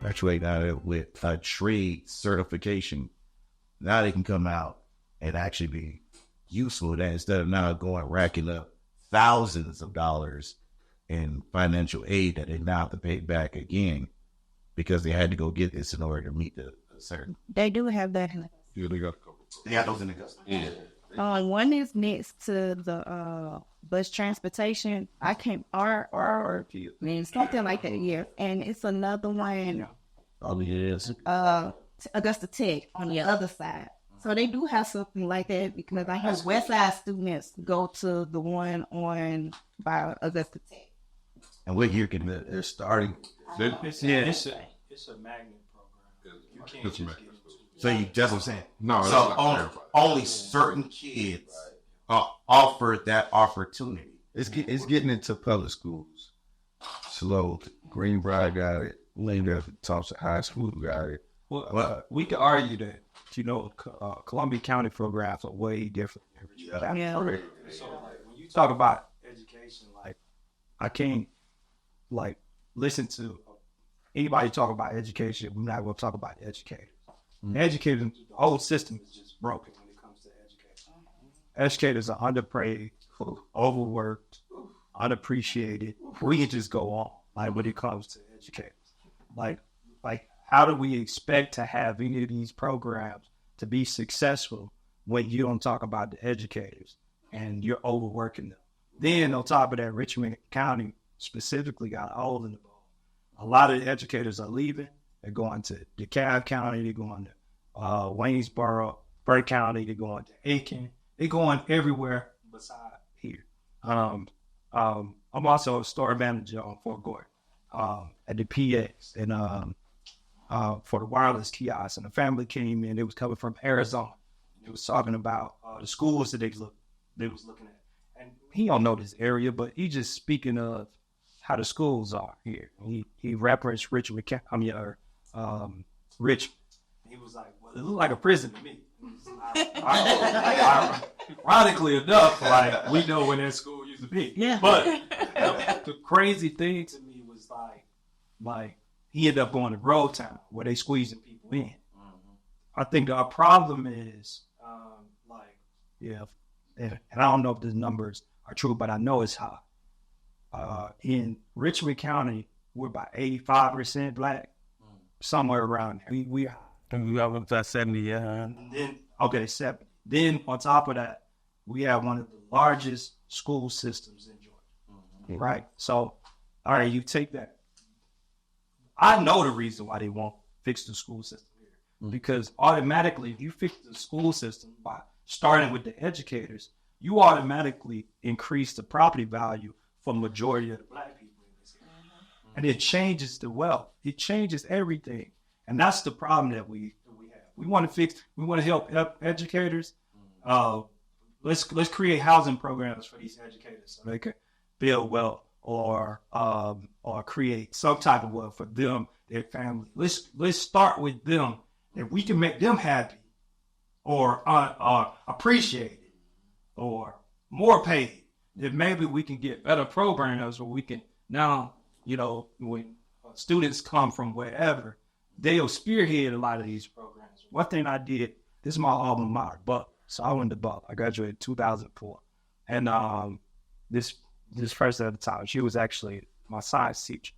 graduate out of it with a trade certification. Now they can come out and actually be useful. That instead of now going racking up thousands of dollars in financial aid that they now have to pay back again because they had to go get this in order to meet the certain. They do have that. Yeah, they got a couple. They got those in the custom. Yeah. One is next to the bus transportation. I can't or something like that. Yeah, and it's another one. Oh, it is. Augusta Tech on the other side. So they do have something like that because I have West Side students go to the one on by Augusta Tech. And what year can they're starting? It's a magnet program. You can't just get into it. So that's what I'm saying. No, so only certain kids are offered that opportunity. It's getting into public schools. Slow. Greenbrier got it. Later, Thompson High School got it. Well, we could argue that, Columbia County programs are way different. Yeah. So, like, when you talk about education, like, I can't, like, listen to anybody talk about education. We're not going to talk about the educators. The educators, the whole system is just broken when it comes to education. Educators are underpaid, overworked, unappreciated. We can just go on, like, when it comes to educators. Like, how do we expect to have any of these programs to be successful when you don't talk about the educators and you're overworking them? Then on top of that, Richmond County specifically got a hole in the ball. A lot of the educators are leaving. They're going to DeKalb County. They're going to Waynesboro, Burke County. They're going to Aiken. They're going everywhere besides here. I'm also a store manager on Fort Gordon at the PX and for the wireless kiosks. And the family came in. It was coming from Arizona. It was talking about the schools that they was looking at. And he don't know this area, but he just speaking of how the schools are here. He referenced Richmond. Richmond. He was like, well, it looked like a prison to me. Ironically enough, like, we know when that school used to be. Yeah. But the crazy thing to me was like he ended up going to Road Town where they squeezing people in. I think our problem is and I don't know if the numbers are true, but I know it's high. In Richmond County, we're about 85% black, somewhere around there. We are. We have about 70, yeah. And then, 70. Then on top of that, we have one of the largest school systems in Georgia, right? So, all right, you take that. I know the reason why they won't fix the school system here, because automatically, if you fix the school system by starting with the educators, you automatically increase the property value for the majority of the black people in this area. And it changes the wealth. It changes everything. And that's the problem that we have. We want to help educators. Let's create housing programs for these educators so they can build wealth or create some type of wealth for them, their family. Let's start with them. If we can make them happy or appreciated or more paid, then maybe we can get better programs where we can now, when students come from wherever, they'll spearhead a lot of these programs. One thing I did, this is my alma mater, Buck. So I went to Buck. I graduated in 2004. And this person at the time, she was actually my science teacher.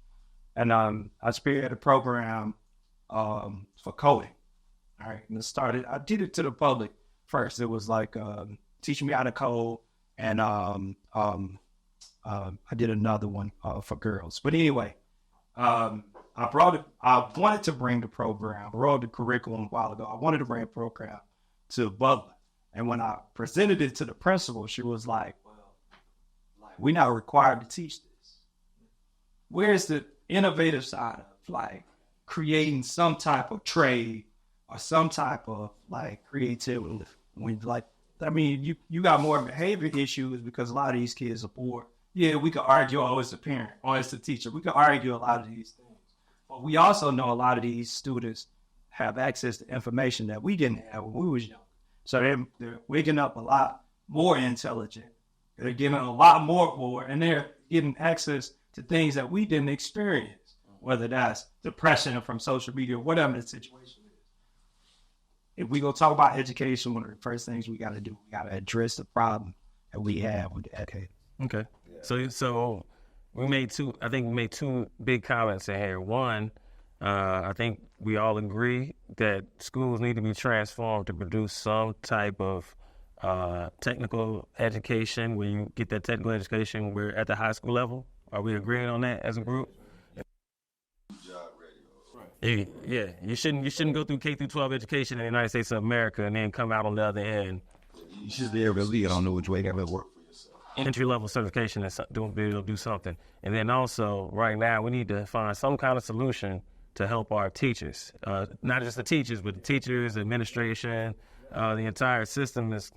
And I spearheaded a program for coding. All right. And I did it to the public first. It was like teaching me how to code. And I did another one for girls. But anyway, I wanted to bring the program. I wrote the curriculum a while ago. I wanted to bring a program to Butler. And when I presented it to the principal, she was like, well, we're not required to teach this. Where's the innovative side of creating some type of trade or some type of creativity? You got more behavior issues because a lot of these kids are bored. Yeah, we could argue, as a parent or as a teacher. We could argue a lot of these things. But we also know a lot of these students have access to information that we didn't have when we was young. So they're waking up a lot more intelligent. They're getting a lot more bored, and they're getting access to things that we didn't experience whether that's depression from social media, whatever the situation is. If we go talk about education, one of the first things we got to do, we got to address the problem that we have with the educators. Okay. So we made two big comments in here. One, I think we all agree that schools need to be transformed to produce some type of technical education where you get that technical education where at the high school level. Are we agreeing on that as a group? Yeah, you shouldn't go through K through 12 education in the United States of America and then come out on the other end. You should be able to lead. I don't know which way that will work for yourself. Entry level certification that's be able to do something. And then also right now we need to find some kind of solution to help our teachers. Not just the teachers, but the teachers, administration, the entire system is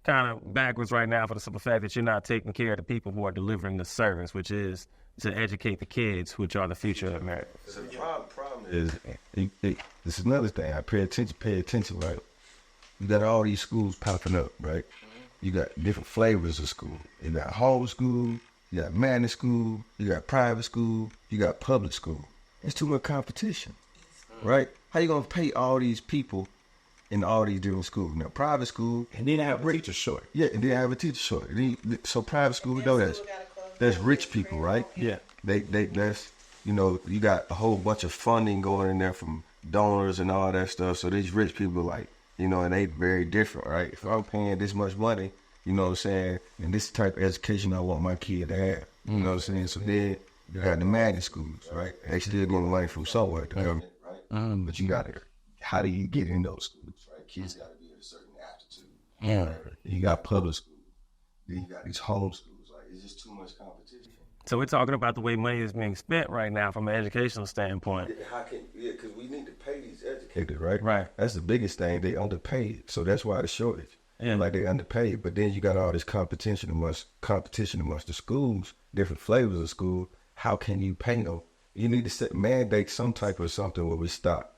kind of backwards right now for the simple fact that you're not taking care of the people who are delivering the service, which is to educate the kids, which are the future of America. So the problem is, this is another thing. I pay attention, right? You got all these schools popping up, right? You got different flavors of school. You got homeschool, you got magnet school, you got private school, you got public school. It's too much competition, right? How you gonna pay all these people in all these different schools? Now, private school, And then have a teacher short. yeah, and then have a teacher short. So private school, we know that's rich people, right? Yeah. That's, you got a whole bunch of funding going in there from donors and all that stuff. So these rich people, like, and they very different, right? If I'm paying this much money, you know what I'm saying, and this type of education I want my kid to have, you know what I'm saying? So then you got the magnet schools, right? They still getting money from somewhere, the government, right? But you got to, how do you get in those schools, right? Kids got to be at a certain aptitude. Yeah. Right? You got public schools. Then you got these home schools. Like, it's just too much competition. So we're talking about the way money is being spent right now from an educational standpoint. Because we need to pay these educators, right? Right. That's the biggest thing. They underpaid, so that's why the shortage. Yeah. Like they underpaid, but then you got all this competition amongst the schools, different flavors of school. How can you pay them? You need to mandate some type of something where we stop.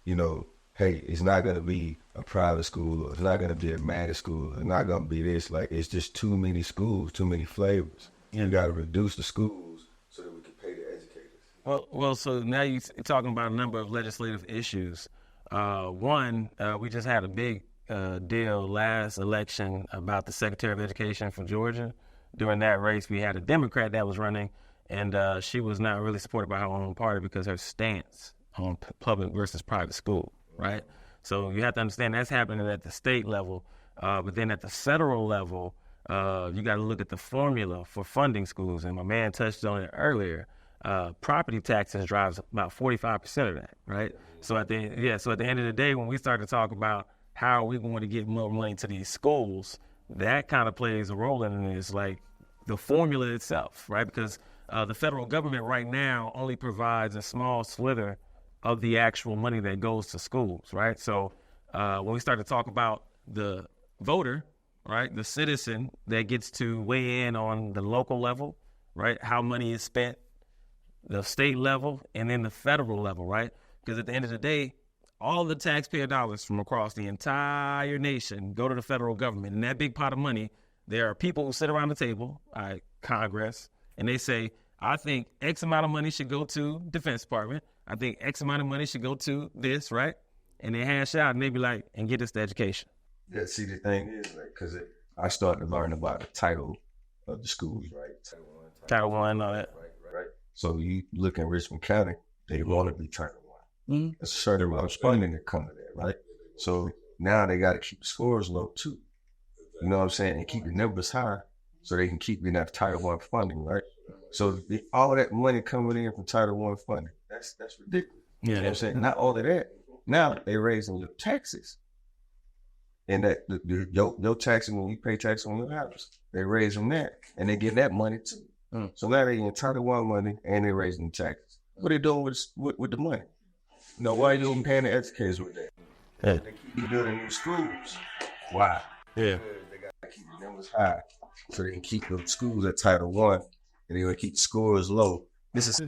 Hey, it's not going to be a private school, or it's not going to be a magnet school. It's not going to be this. Like, it's just too many schools, too many flavors. You got to reduce the schools so that we can pay the educators. Well, so now you're talking about a number of legislative issues. One, we just had a big deal last election about the Secretary of Education from Georgia. During that race, we had a Democrat that was running, and she was not really supported by her own party because her stance on public versus private school, right? So you have to understand that's happening at the state level, but then at the federal level, you got to look at the formula for funding schools, and my man touched on it earlier. Property taxes drives about 45% of that, right? So at the end of the day, when we start to talk about how are we going to get more money to these schools, that kind of plays a role in this, like the formula itself, right? Because the federal government right now only provides a small slither of the actual money that goes to schools, right? So when we start to talk about the voter, right, the citizen that gets to weigh in on the local level, right, how money is spent, the state level, and then the federal level, right? Because at the end of the day, all the taxpayer dollars from across the entire nation go to the federal government. And that big pot of money, there are people who sit around the table, Congress, and they say, I think X amount of money should go to Defense Department. I think X amount of money should go to this, right? And they hash out and they be like, and get us the education. Yeah, see, the thing is, like, because I started to learn about the title of the schools, right? Title I and all that. Right. So you look in Richmond County, they want to be Title I. Mm-hmm. There's a certain amount of funding that comes there, right? So now they got to keep the scores low too. You know what I'm saying? And keep the numbers high so they can keep enough Title I funding, right? So all that money coming in from Title I funding, that's ridiculous. Yeah. You know what I'm saying? Not all of that. Now they raising your taxes. And that your taxes, when you pay taxes on your house, they raise them that, and they get that money too. Mm. So now they in Title I money, and they raising taxes. What they doing with the money? Why are you even paying the educators with that? Yeah. They keep building new schools. Why? Yeah. They got to keep the numbers high, so they can keep the schools at Title I, and they want to keep the scores low. This is,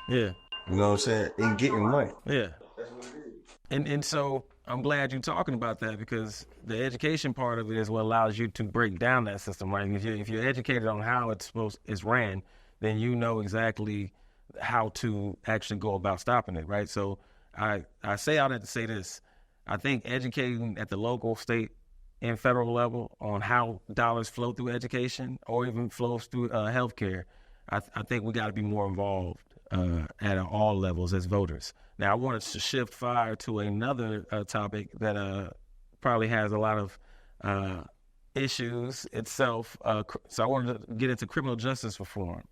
Yeah. you know what I'm saying, and getting money. Yeah. That's what it is. And so I'm glad you're talking about that, because the education part of it is what allows you to break down that system, right? If you're educated on how it's ran, then you know exactly how to actually go about stopping it, right? So I say all that to say this. I think educating at the local, state, and federal level on how dollars flow through education or even flows through healthcare, I think we got to be more involved at all levels as voters. Now, I wanted to shift fire to another topic that probably has a lot of issues itself. So I wanted to get into criminal justice reform.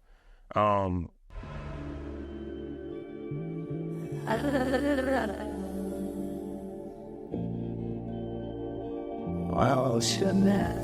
Wow, shit, man.